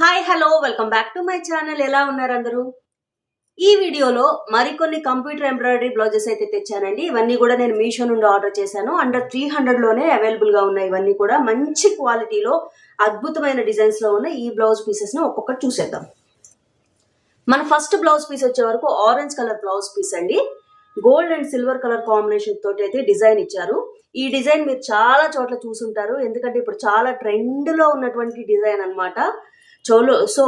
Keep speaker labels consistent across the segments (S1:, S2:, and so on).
S1: Hi hello welcome back to my channel. ఎలా ఉన్నారు అందరూ? ఈ వీడియోలో మరికొన్ని కంప్యూటర్ ఎంబ్రాయిడరీ బ్లౌజెస్ అయితే తెచ్చానండి. ఇవన్నీ కూడా నేను మీషో నుండి ఆర్డర్ చేశాను. అండర్ 300 లోనే అవైలబుల్ గా ఉన్నాయి. ఇవన్నీ కూడా మంచి క్వాలిటీలో అద్భుతమైన డిజైన్స్ లో ఉన్న ఈ బ్లౌజ్ పీసెస్ ని ఒక్కొక్కటి చూసేద్దాం. మన ఫస్ట్ బ్లౌజ్ పీస్ వచ్చే వరకు ఆరెంజ్ కలర్ బ్లౌజ్ పీస్ అండి. Gold and silver colour combination తోటి అయితే డిజైన్ ఇచ్చారు. ఈ డిజైన్ మీరు చాలా చోట్ల చూసుంటారు, ఎందుకంటే ఇప్పుడు చాలా ట్రెండ్ లో ఉన్నటువంటి డిజైన్ అన్నమాట. సో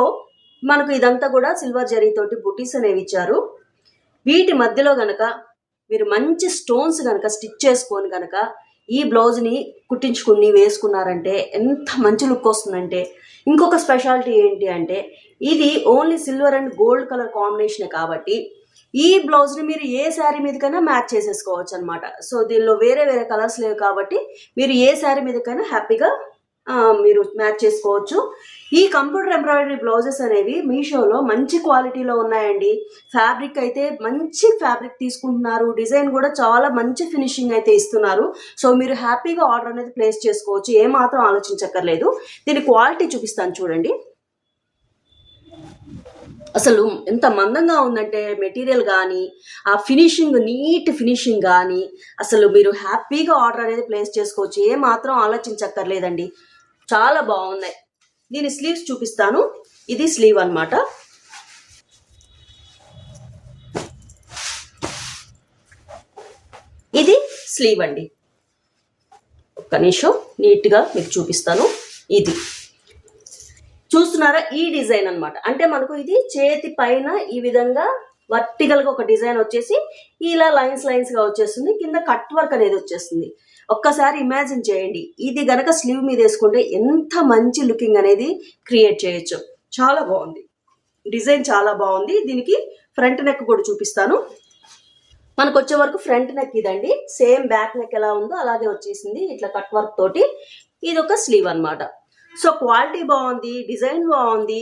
S1: మనకు ఇదంతా కూడా సిల్వర్ జరీతోటి బుటీస్ అనేవి ఇచ్చారు. వీటి మధ్యలో గనక మీరు మంచి స్టోన్స్ గనక స్టిచ్ చేసుకొని గనక ఈ బ్లౌజ్ని కుట్టించుకుని వేసుకున్నారంటే ఎంత మంచి లుక్ వస్తుందంటే, ఇంకొక స్పెషాలిటీ ఏంటి అంటే ఇది only silver and gold colour combination కాబట్టి ఈ బ్లౌజ్ని మీరు ఏ శారీ మీదకైనా మ్యాచ్ చేసేసుకోవచ్చు అనమాట. సో దీనిలో వేరే వేరే కలర్స్ లేవు కాబట్టి మీరు ఏ శారీ మీదకైనా హ్యాపీగా మీరు మ్యాచ్ చేసుకోవచ్చు. ఈ కంప్యూటర్ ఎంబ్రాయిడరీ బ్లౌజెస్ అనేవి మీషోలో మంచి క్వాలిటీలో ఉన్నాయండి. ఫ్యాబ్రిక్ అయితే మంచి ఫ్యాబ్రిక్ తీసుకుంటున్నారు, డిజైన్ కూడా చాలా మంచి ఫినిషింగ్ అయితే ఇస్తున్నారు. సో మీరు హ్యాపీగా ఆర్డర్ అనేది ప్లేస్ చేసుకోవచ్చు, ఏమాత్రం ఆలోచించక్కర్లేదు. దీని క్వాలిటీ చూపిస్తాను చూడండి. అసలు ఎంత మందంగా ఉందంటే మెటీరియల్ కానీ ఆ ఫినిషింగ్, నీట్ ఫినిషింగ్ కానీ అసలు మీరు హ్యాపీగా ఆర్డర్ అనేది ప్లేస్ చేసుకోవచ్చు, ఏమాత్రం ఆలోచించక్కర్లేదండి. చాలా బాగున్నాయి. దీని స్లీవ్స్ చూపిస్తాను. ఇది స్లీవ్ అన్నమాట. ఇది స్లీవ్ అండి. ఒక్క నిమిషం నీట్గా మీకు చూపిస్తాను. ఇది చూస్తున్నారా, ఈ డిజైన్ అన్నమాట. అంటే మనకు ఇది చేతి పైన ఈ విధంగా వర్టికల్ గా ఒక డిజైన్ వచ్చేసి ఇలా లైన్స్ లైన్స్ గా వచ్చేస్తుంది, కింద కట్ వర్క్ అనేది వచ్చేస్తుంది. ఒక్కసారి ఇమాజిన్ చేయండి, ఇది గనక స్లీవ్ మీద వేసుకుంటే ఎంత మంచి లుకింగ్ అనేది క్రియేట్ చేయొచ్చు. చాలా బాగుంది డిజైన్, చాలా బాగుంది. దీనికి ఫ్రంట్ నెక్ కూడా చూపిస్తాను. మనకు వచ్చే వరకు ఫ్రంట్ నెక్ ఇదండి, సేమ్ బ్యాక్ నెక్ ఎలా ఉందో అలాగే వచ్చేసింది ఇట్లా కట్ వర్క్ తోటి. ఇది ఒక స్లీవ్ అన్నమాట. సో క్వాలిటీ బాగుంది, డిజైన్ బాగుంది.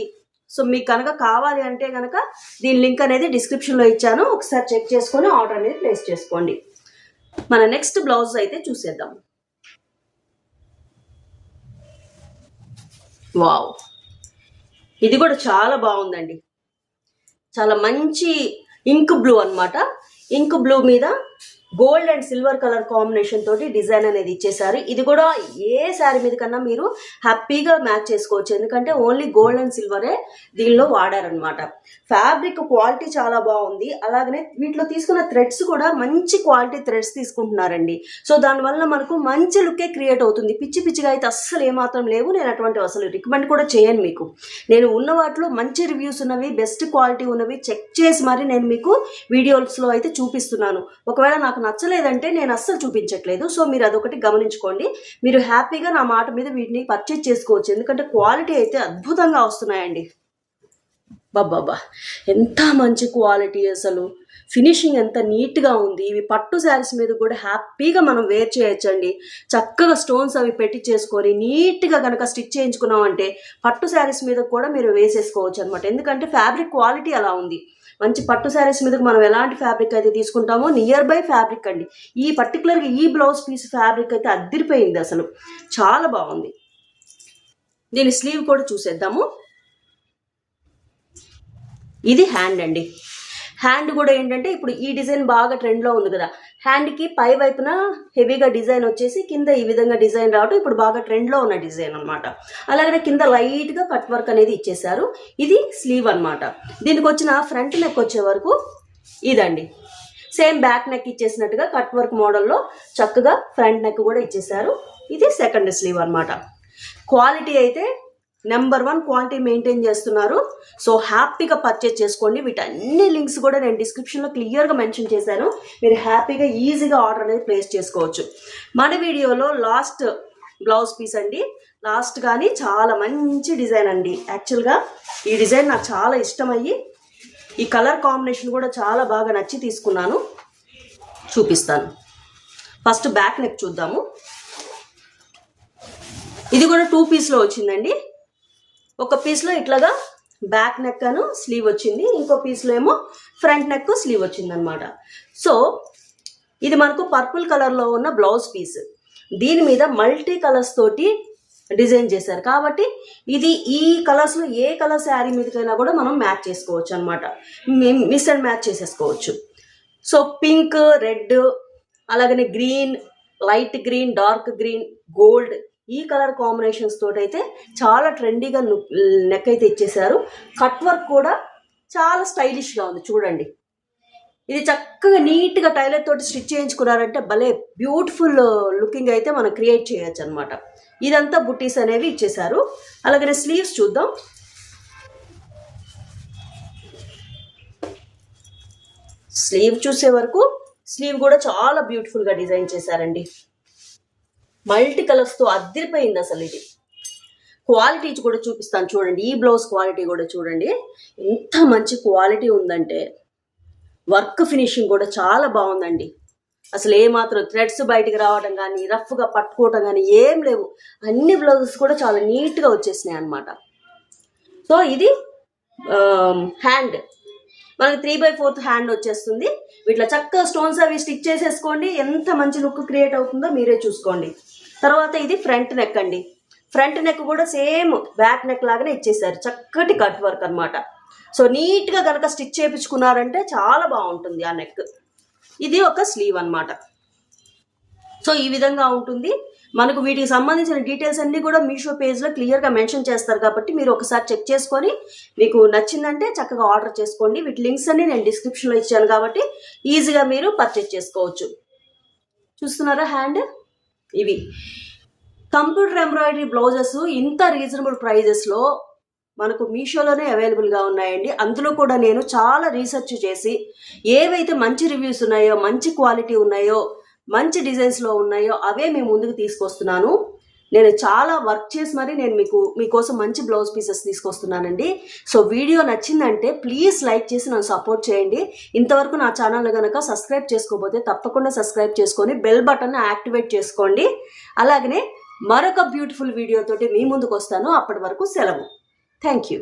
S1: సో మీకు కనుక కావాలి అంటే కనుక దీని లింక్ అనేది డిస్క్రిప్షన్లో ఇచ్చాను, ఒకసారి చెక్ చేసుకొని ఆర్డర్ అనేది ప్లేస్ చేసుకోండి. మన నెక్స్ట్ బ్లౌజ్ అయితే చూసేద్దాం. వావ్, ఇది కూడా చాలా బాగుందండి. చాలా మంచి ఇంక్ బ్లూ అన్నమాట. ఇంక్ బ్లూ మీద gold and silver colour combination తోటి డిజైన్ అనేది ఇచ్చేసారు. ఇది కూడా ఏ శారీ మీద కన్నా మీరు హ్యాపీగా మ్యాచ్ చేసుకోవచ్చు, ఎందుకంటే ఓన్లీ గోల్డ్ అండ్ సిల్వరే దీనిలో వాడారనమాట. ఫ్యాబ్రిక్ క్వాలిటీ చాలా బాగుంది. అలాగనే వీటిలో తీసుకున్న థ్రెడ్స్ కూడా మంచి క్వాలిటీ థ్రెడ్స్ తీసుకుంటున్నారండి. సో దానివల్ల మనకు మంచి లుక్కే క్రియేట్ అవుతుంది. పిచ్చి పిచ్చిగా అయితే అస్సలు ఏమాత్రం లేవు. నేను అటువంటి అసలు రికమెండ్ కూడా చేయను మీకు. నేను ఉన్న వాటిలో మంచి రివ్యూస్ ఉన్నవి, బెస్ట్ క్వాలిటీ ఉన్నవి చెక్ చేసి మరి నేను మీకు వీడియోస్లో అయితే చూపిస్తున్నాను. ఒకవేళ నాకు నచ్చలేదంటే నేను అస్సలు చూపించట్లేదు. సో మీరు అదొకటి గమనించుకోండి. మీరు హ్యాపీగా నా మాట మీద వీటిని పర్చేజ్ చేసుకోవచ్చు, ఎందుకంటే క్వాలిటీ అయితే అద్భుతంగా వస్తున్నాయండి. బాబా ఎంత మంచి క్వాలిటీ, అసలు ఫినిషింగ్ ఎంత నీట్గా ఉంది. ఇవి పట్టు శారీస్ మీద కూడా హ్యాపీగా మనం వేర్ చేయొచ్చండి. చక్కగా స్టోన్స్ అవి పెట్టి చేసుకొని నీట్గా కనుక స్టిచ్ చేయించుకున్నామంటే పట్టు శారీస్ మీద కూడా మీరు వేసేసుకోవచ్చు అనమాట, ఎందుకంటే ఫ్యాబ్రిక్ క్వాలిటీ అలా ఉంది. మంచి పట్టు శారీస్ మీదకి మనం ఎలాంటి ఫ్యాబ్రిక్ అయితే తీసుకుంటామో నియర్ బై ఫ్యాబ్రిక్ అండి. ఈ పర్టికులర్గా ఈ బ్లౌజ్ పీస్ ఫ్యాబ్రిక్ అయితే అద్దిరిపోయింది, అసలు చాలా బాగుంది. దీని స్లీవ్ కూడా చూసేద్దాము. ఇది హ్యాండ్ అండి. హ్యాండ్ కూడా ఏంటంటే ఇప్పుడు ఈ డిజైన్ బాగా ట్రెండ్లో ఉంది కదా, హ్యాండ్కి పై వైపున హెవీగా డిజైన్ వచ్చేసి కింద ఈ విధంగా డిజైన్ రావడం ఇప్పుడు బాగా ట్రెండ్లో ఉన్న డిజైన్ అనమాట. అలాగే కింద లైట్గా కట్ వర్క్ అనేది ఇచ్చేసారు. ఇది స్లీవ్ అనమాట. దీనికి వచ్చిన ఫ్రంట్ నెక్ వచ్చే వరకు ఇదండి, సేమ్ బ్యాక్ నెక్ ఇచ్చేసినట్టుగా కట్ వర్క్ మోడల్లో చక్కగా ఫ్రంట్ నెక్ కూడా ఇచ్చేసారు. ఇది సెకండ్ స్లీవ్ అనమాట. క్వాలిటీ అయితే నెంబర్ 1 క్వాలిటీ మెయింటైన్ చేస్తున్నారు. సో హ్యాపీగా పర్చేజ్ చేసుకోండి. వీటన్ని లింక్స్ కూడా నేను డిస్క్రిప్షన్లో క్లియర్గా మెన్షన్ చేశాను. మీరు హ్యాపీగా ఈజీగా ఆర్డర్ అనేది ప్లేస్ చేసుకోవచ్చు. మన వీడియోలో లాస్ట్ బ్లౌజ్ పీస్ అండి. లాస్ట్ కానీ చాలా మంచి డిజైన్ అండి. యాక్చువల్గా ఈ డిజైన్ నాకు చాలా ఇష్టమయ్యి ఈ కలర్ కాంబినేషన్ కూడా చాలా బాగా నచ్చి తీసుకున్నాను. చూపిస్తాను. ఫస్ట్ బ్యాక్ నెక్ చూద్దాము. ఇది కూడా 2 పీస్లో వచ్చిందండి. ఒక పీస్లో ఇట్లాగా బ్యాక్ నెక్ అను స్లీవ్ వచ్చింది, ఇంకో పీస్లో ఏమో ఫ్రంట్ నెక్ స్లీవ్ వచ్చింది అనమాట. సో ఇది మనకు పర్పుల్ కలర్లో ఉన్న బ్లౌజ్ పీస్. దీని మీద మల్టీ కలర్స్ తోటి డిజైన్ చేశారు. కాబట్టి ఇది ఈ కలర్స్లో ఏ కలర్ శారీ మీదకైనా కూడా మనం మ్యాచ్ చేసుకోవచ్చు అనమాట, మిస్ అండ్ మ్యాచ్ చేసేసుకోవచ్చు. సో పింక్, రెడ్, అలాగనే green, light green, dark green, gold, ఈ కలర్ కాంబినేషన్స్ తోటి అయితే చాలా ట్రెండీగా నెక్ అయితే ఇచ్చేసారు. కట్ వర్క్ కూడా చాలా స్టైలిష్గా ఉంది చూడండి. ఇది చక్కగా నీట్గా టైలర్ తోటి స్టిచ్ చేయించుకున్నారంటే భలే బ్యూటిఫుల్ లుకింగ్ అయితే మనం క్రియేట్ చేయొచ్చు అనమాట. ఇదంతా బుట్టీస్ అనేవి ఇచ్చేసారు. అలాగనే స్లీవ్స్ చూద్దాం. స్లీవ్ చూసే వరకు స్లీవ్ కూడా చాలా బ్యూటిఫుల్గా డిజైన్ చేశారండి. మల్టీ కలర్స్తో అదిరిపోయింది అసలు. ఇది క్వాలిటీ కూడా చూపిస్తాను చూడండి. ఈ బ్లౌజ్ క్వాలిటీ కూడా చూడండి ఎంత మంచి క్వాలిటీ ఉందంటే, వర్క్ ఫినిషింగ్ కూడా చాలా బాగుందండి. అసలు ఏమాత్రం థ్రెడ్స్ బయటికి రావడం కానీ, రఫ్గా పట్టుకోవటం కానీ ఏం లేవు. అన్ని బ్లౌజెస్ కూడా చాలా నీట్గా వచ్చేసినాయి అనమాట. సో ఇది హ్యాండ్, మనకి 3/4 హ్యాండ్ వచ్చేస్తుంది. వీటిలో చక్కగా స్టోన్స్ అవి స్టిచ్ చేసేసుకోండి, ఎంత మంచి లుక్ క్రియేట్ అవుతుందో మీరే చూసుకోండి. తర్వాత ఇది ఫ్రంట్ నెక్ అండి. ఫ్రంట్ నెక్ కూడా సేమ్ బ్యాక్ నెక్ లాగానే ఇచ్చేసారు, చక్కటి కట్ వర్క్ అనమాట. సో నీట్గా కనుక స్టిచ్ చేయించుకున్నారంటే చాలా బాగుంటుంది ఆ నెక్. ఇది ఒక స్లీవ్ అనమాట. సో ఈ విధంగా ఉంటుంది. మనకు వీటికి సంబంధించిన డీటెయిల్స్ అన్నీ కూడా మీషో పేజ్లో క్లియర్గా మెన్షన్ చేస్తారు కాబట్టి మీరు ఒకసారి చెక్ చేసుకొని మీకు నచ్చిందంటే చక్కగా ఆర్డర్ చేసుకోండి. వీటి లింక్స్ అన్ని నేను డిస్క్రిప్షన్లో ఇచ్చాను కాబట్టి ఈజీగా మీరు పర్చేజ్ చేసుకోవచ్చు. చూస్తున్నారా హ్యాండ్? ఇవి కంప్యూటర్ ఎంబ్రాయిడరీ బ్లౌజెస్ ఇంత రీజనబుల్ ప్రైజెస్లో మనకు మీషోలోనే అవైలబుల్గా ఉన్నాయండి. అందులో కూడా నేను చాలా రీసెర్చ్ చేసి ఏవైతే మంచి రివ్యూస్ ఉన్నాయో, మంచి క్వాలిటీ ఉన్నాయో, మంచి డిజైన్స్లో ఉన్నాయో అవే మేము ముందుకు తీసుకొస్తున్నాను. నేను చాలా వర్క్ చేసి మరి నేను మీకోసం మంచి బ్లౌజ్ పీసెస్ తీసుకొస్తున్నానండి. సో వీడియో నచ్చిందంటే ప్లీజ్ లైక్ చేసి నన్ను సపోర్ట్ చేయండి. ఇంతవరకు నా ఛానల్ కనుక సబ్స్క్రైబ్ చేసుకోకపోతే తప్పకుండా సబ్స్క్రైబ్ చేసుకొని బెల్ బటన్ యాక్టివేట్ చేసుకోండి. అలాగనే మరొక బ్యూటిఫుల్ వీడియోతోటి మీ ముందుకు వస్తాను. అప్పటి వరకు సెలవు. Thank you.